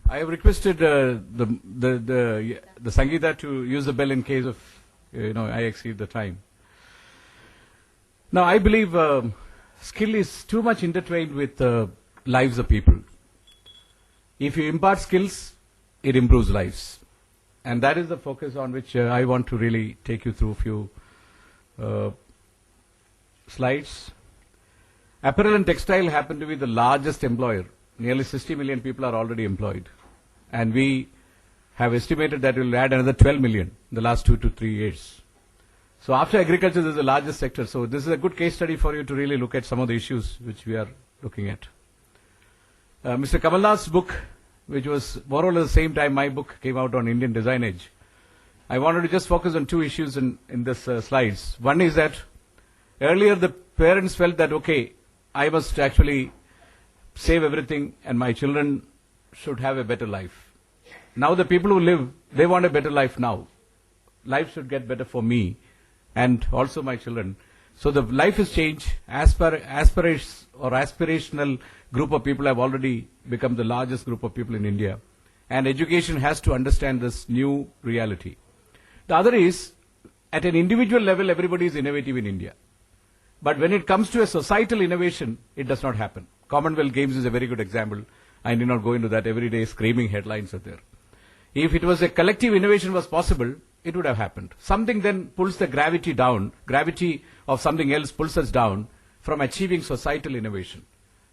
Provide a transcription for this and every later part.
I have requested the Sangeeta to use the bell in case of I exceed the time. Now I believe skill is too much intertwined with lives of people. If you impart skills, it improves lives, and that is the focus on which I want to really take you through a few slides. Apparel and textile happen to be the largest employer. Nearly 60 million people are already employed. And we have estimated that we will add another 12 million in the last 2 to 3 years. So after agriculture, this is the largest sector. So this is a good case study for you to really look at some of the issues which we are looking at. Mr. Kamalnath's book, which was more or less the same time my book came out on Indian Design Age. I wanted to just focus on two issues in this slides. One is that earlier the parents felt that, okay, I must actually save everything and my children should have a better life. Now the people who live, they want a better life now. Life should get better for me and also my children. So the life has changed. Aspirational group of people have already become the largest group of people in India. And education has to understand this new reality. The other is, at an individual level, everybody is innovative in India. But when it comes to a societal innovation, it does not happen. Commonwealth Games is a very good example. I need not go into that. Every day screaming headlines are there. If it was a collective innovation was possible, it would have happened. Something then pulls the gravity down. Gravity of something else pulls us down from achieving societal innovation.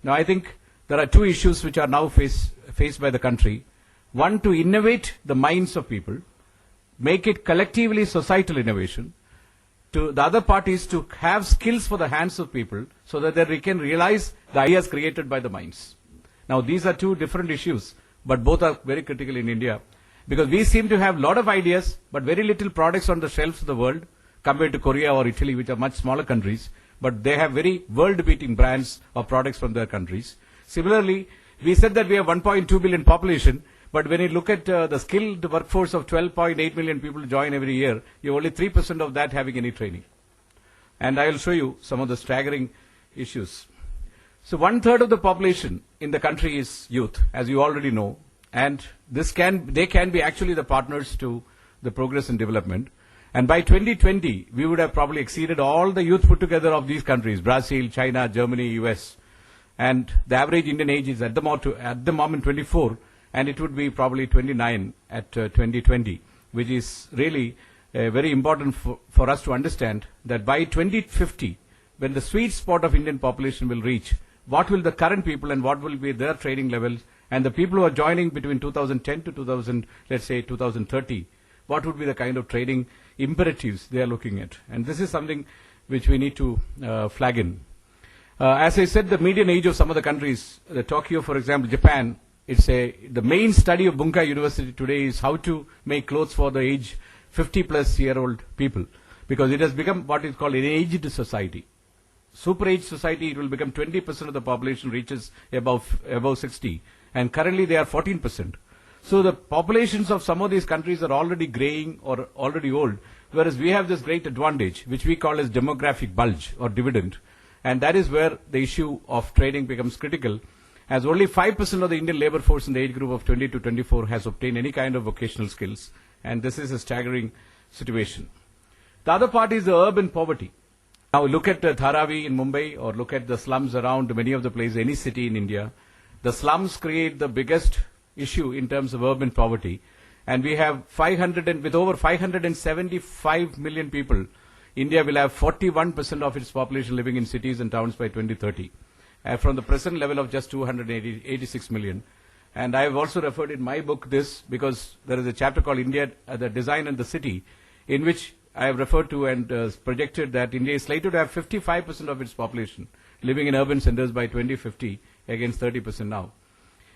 Now I think there are two issues which are now faced by the country. One, to innovate the minds of people, make it collectively societal innovation. The other part is to have skills for the hands of people so that they can realize the ideas created by the minds. Now these are two different issues, but both are very critical in India because we seem to have a lot of ideas but very little products on the shelves of the world compared to Korea or Italy, which are much smaller countries, but they have very world-beating brands of products from their countries. Similarly, we said that we have 1.2 billion population, but when you look at the skilled workforce of 12.8 million people join every year, you have only 3% of that having any training. And I will show you some of the staggering issues. So 1/3 of the population in the country is youth, as you already know. And they can be actually the partners to the progress and development. And by 2020, we would have probably exceeded all the youth put together of these countries, Brazil, China, Germany, US. And the average Indian age is at the moment 24. And it would be probably 29 at 2020, which is really very important for us to understand that by 2050, when the sweet spot of Indian population will reach, what will the current people and what will be their training levels, and the people who are joining between 2010 to 2030, what would be the kind of training imperatives they are looking at. And this is something which we need to flag in. As I said, the median age of some of the countries, Tokyo, for example, Japan, the main study of Bunkai University today is how to make clothes for the age 50-plus-year-old people, because it has become what is called an aged society. Super aged society, it will become 20% of the population reaches above 60, and currently they are 14%. So the populations of some of these countries are already graying or already old, whereas we have this great advantage, which we call as demographic bulge or dividend, and that is where the issue of training becomes critical, as only 5% of the Indian labor force in the age group of 20 to 24 has obtained any kind of vocational skills, and this is a staggering situation. The other part is the urban poverty. Now look at Dharavi in Mumbai, or look at the slums around many of the places, any city in India. The slums create the biggest issue in terms of urban poverty, and we have with over 575 million people, India will have 41% of its population living in cities and towns by 2030. From the present level of just 286 million. And I have also referred in my book this because there is a chapter called India, the Design and the City, in which I have referred to and projected that India is slated to have 55% of its population living in urban centers by 2050 against 30% now.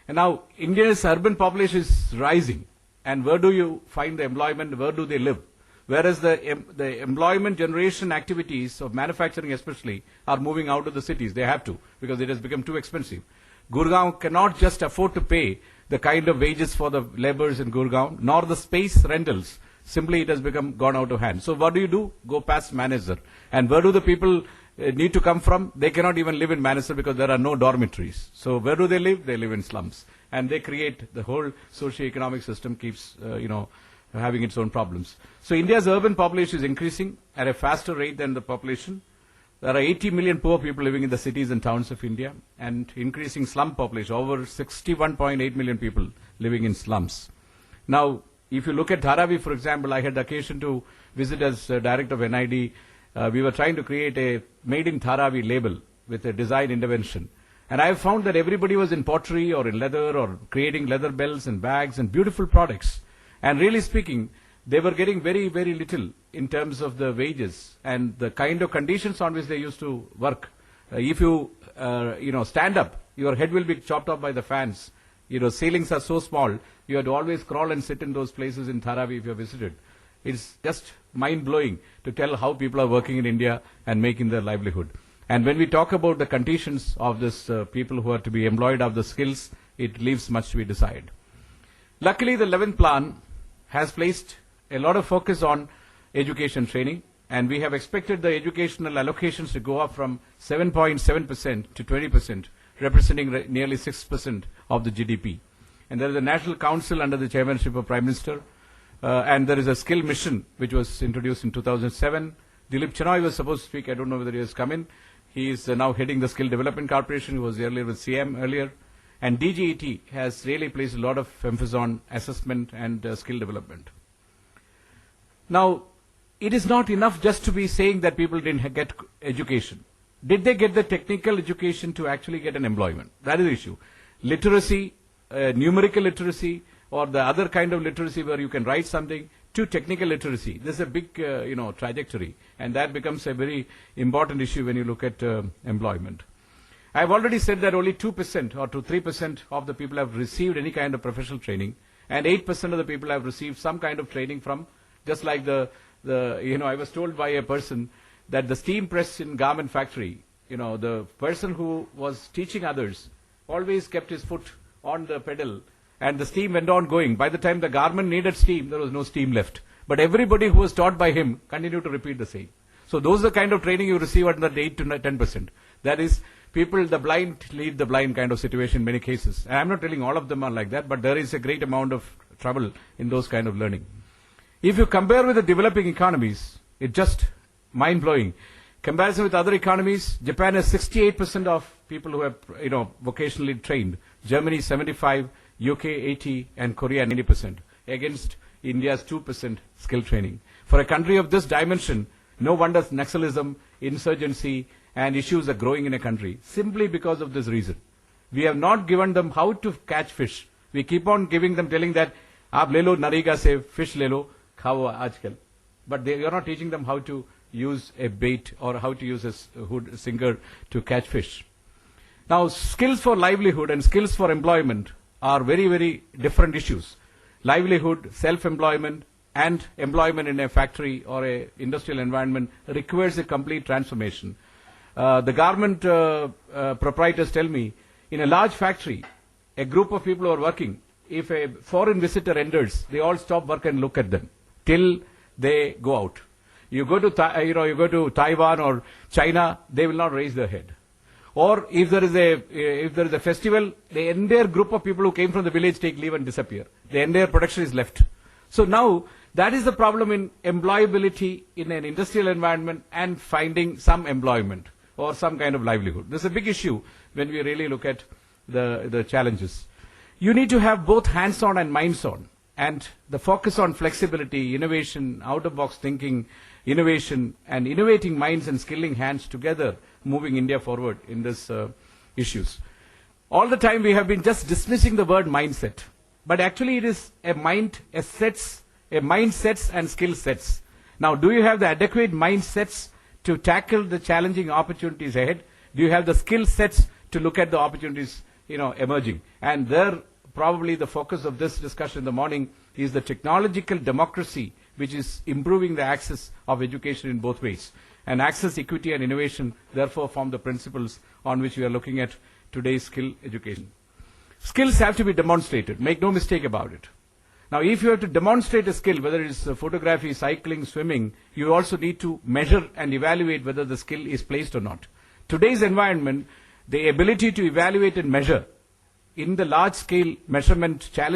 And now India's urban population is rising. And where do you find the employment? Where do they live? Whereas the employment generation activities of manufacturing especially are moving out of the cities. They have to, because it has become too expensive. Gurgaon cannot just afford to pay the kind of wages for the laborers in Gurgaon, nor the space rentals. Simply it has gone out of hand. So what do? Go past Manesar. And where do the people need to come from? They cannot even live in Manesar because there are no dormitories. So where do they live? They live in slums. and they create the whole socio-economic system keeps, having its own problems. So India's urban population is increasing at a faster rate than the population. There are 80 million poor people living in the cities and towns of India, and increasing slum population, over 61.8 million people living in slums. Now, if you look at Dharavi, for example, I had the occasion to visit as director of NID. We were trying to create a Made in Dharavi label with a design intervention. And I have found that everybody was in pottery or in leather or creating leather belts and bags and beautiful products. And really speaking, they were getting very, very little in terms of the wages and the kind of conditions on which they used to work. If you, stand up, your head will be chopped off by the fans. Ceilings are so small, you have to always crawl and sit in those places in Dharavi if you have visited. It's just mind-blowing to tell how people are working in India and making their livelihood. And when we talk about the conditions of this people who are to be employed, of the skills, it leaves much to be desired. Luckily, the 11th plan has placed a lot of focus on education training, and we have expected the educational allocations to go up from 7.7% to 20%, representing nearly 6% of the GDP. And there is a National Council under the chairmanship of Prime Minister, and there is a skill mission which was introduced in 2007. Dilip Chenoy was supposed to speak. I don't know whether he has come in. He is now heading the Skill Development Corporation. He was earlier with CM earlier. And DGET has really placed a lot of emphasis on assessment and skill development. Now, it is not enough just to be saying that people didn't get education. Did they get the technical education to actually get an employment? That is the issue. Literacy, numerical literacy, or the other kind of literacy where you can write something, to technical literacy. This is a big, trajectory, and that becomes a very important issue when you look at employment. I have already said that only 2% or to 3% of the people have received any kind of professional training, and 8% of the people have received some kind of training from, just like I was told by a person that the steam press in garment factory, the person who was teaching others always kept his foot on the pedal, and the steam went on going. By the time the garment needed steam, there was no steam left. But everybody who was taught by him continued to repeat the same. So those are the kind of training you receive at that 8 to 10%. That is, people, the blind lead the blind kind of situation in many cases. And I'm not telling all of them are like that, but there is a great amount of trouble in those kind of learning. If you compare with the developing economies, it's just mind-blowing. Comparison with other economies, Japan has 68% of people who are, vocationally trained. Germany 75%, UK 80%, and Korea 90%, against India's 2% skill training. For a country of this dimension, no wonder Naxalism, insurgency, and issues are growing in a country, simply because of this reason. We have not given them how to catch fish. We keep on giving them, telling that, aap le lo, Nariga se fish le lo, khao aajkal. But they are not teaching them how to use a bait or how to use a hood sinker to catch fish. Now, skills for livelihood and skills for employment are very, very different issues. Livelihood, self-employment, and employment in a factory or a industrial environment requires a complete transformation. The garment proprietors tell me, in a large factory, a group of people who are working, if a foreign visitor enters, they all stop work and look at them till they go out. You go to Taiwan or China, they will not raise their head. Or if there is a festival, the entire group of people who came from the village take leave and disappear. The entire production is left. So now, that is the problem in employability in an industrial environment and finding some employment or some kind of livelihood. This is a big issue when we really look at the challenges. You need to have both hands-on and minds-on. And the focus on flexibility, innovation, out-of-box thinking, innovation, and innovating minds and skilling hands together, moving India forward in these issues. All the time we have been just dismissing the word mindset. But actually it is a mindsets and skill sets. Now, do you have the adequate mindsets to tackle the challenging opportunities ahead? Do you have the skill sets to look at the opportunities, emerging? And there, probably the focus of this discussion in the morning is the technological democracy, which is improving the access of education in both ways. And access, equity, and innovation, therefore, form the principles on which we are looking at today's skill education. Skills have to be demonstrated. Make no mistake about it. Now, if you have to demonstrate a skill, whether it is photography, cycling, swimming, you also need to measure and evaluate whether the skill is placed or not. Today's environment, the ability to evaluate and measure in the large scale measurement challenge